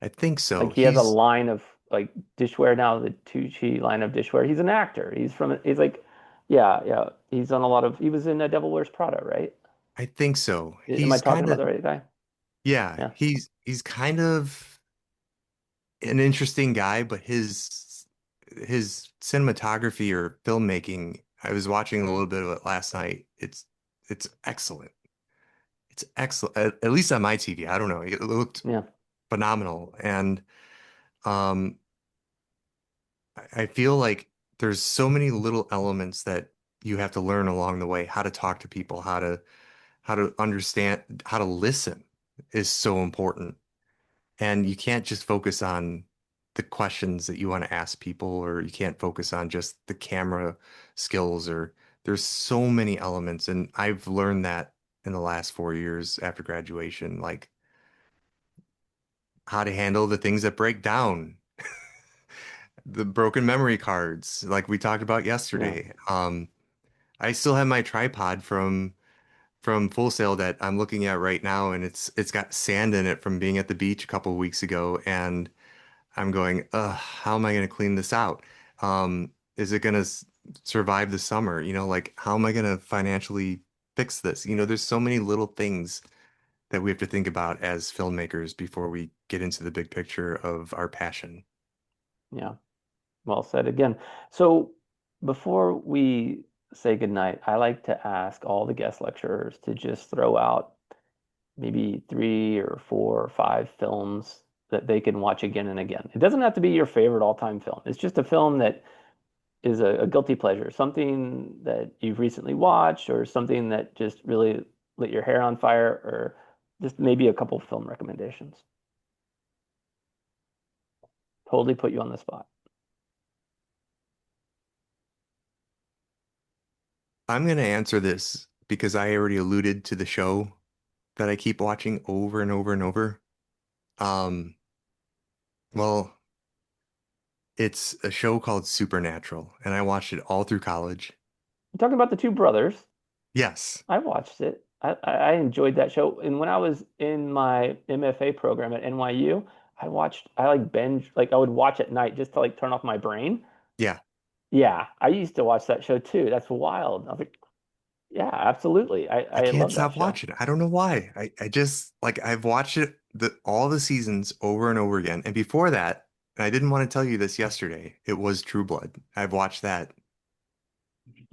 I think so. Like he has a He's line of like dishware now, the Tucci line of dishware. He's an actor. He's like, yeah, yeah. He's on a lot of, he was in Devil Wears Prada, right? I think so. Am I He's talking kind about of the right guy? yeah, Yeah. he's kind of an interesting guy, but his cinematography or filmmaking, I was watching a little bit of it last night. It's excellent. It's excellent. At least on my TV. I don't know. It looked Yeah. phenomenal. And um I feel like there's so many little elements that you have to learn along the way, how to talk to people, how to understand, how to listen is so important. And you can't just focus on the questions that you want to ask people, or you can't focus on just the camera skills, or there's so many elements. And I've learned that in the last 4 years after graduation, like how to handle the things that break down, the broken memory cards, like we talked about Yeah. yesterday. I still have my tripod from Full Sail that I'm looking at right now, and it's got sand in it from being at the beach a couple of weeks ago, and I'm going, how am I going to clean this out? Is it going to survive the summer? Like how am I going to financially fix this? There's so many little things that we have to think about as filmmakers before we get into the big picture of our passion. Yeah. Well said again. So before we say goodnight, I like to ask all the guest lecturers to just throw out maybe three or four or five films that they can watch again and again. It doesn't have to be your favorite all-time film. It's just a film that is a guilty pleasure, something that you've recently watched or something that just really lit your hair on fire, or just maybe a couple film recommendations. Totally put you on the spot. I'm going to answer this because I already alluded to the show that I keep watching over and over and over. Um, well, it's a show called Supernatural, and I watched it all through college. You're talking about the two brothers. Yes. I watched it. I enjoyed that show. And when I was in my MFA program at NYU, I like binge, like I would watch at night just to like turn off my brain. Yeah. Yeah, I used to watch that show too. That's wild. I was like, yeah, absolutely. I I can't love that stop show. watching it. I don't know why. I just like I've watched it all the seasons over and over again. And before that, and I didn't want to tell you this yesterday, it was True Blood. I've watched that.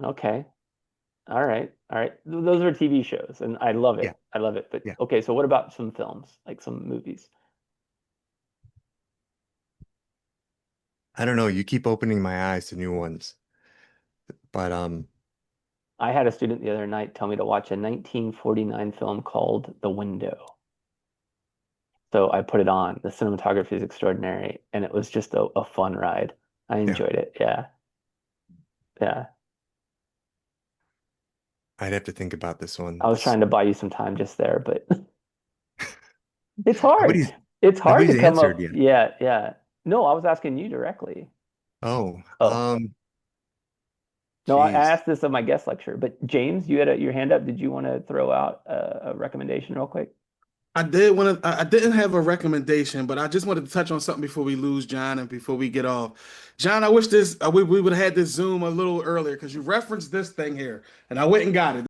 Okay. All right. All right. Those are TV shows and I love Yeah. it. I love it. But Yeah. okay, so what about some films, like some movies? I don't know. You keep opening my eyes to new ones. But I had a student the other night tell me to watch a 1949 film called The Window. So I put it on. The cinematography is extraordinary, and it was just a fun ride. I yeah, enjoyed it. Yeah, yeah. I'd have to think about this one. I was This trying to buy you some time just there, but it's hard. nobody's It's hard to nobody's come answered up. yet. Yeah, yeah. No, I was asking you directly. Oh, Oh, no, I geez. asked this of my guest lecture, but James, you had your hand up. Did you want to throw out a recommendation real quick? I did want to. I didn't have a recommendation, but I just wanted to touch on something before we lose John and before we get off. John, I wish we would have had this Zoom a little earlier because you referenced this thing here, and I went and got it.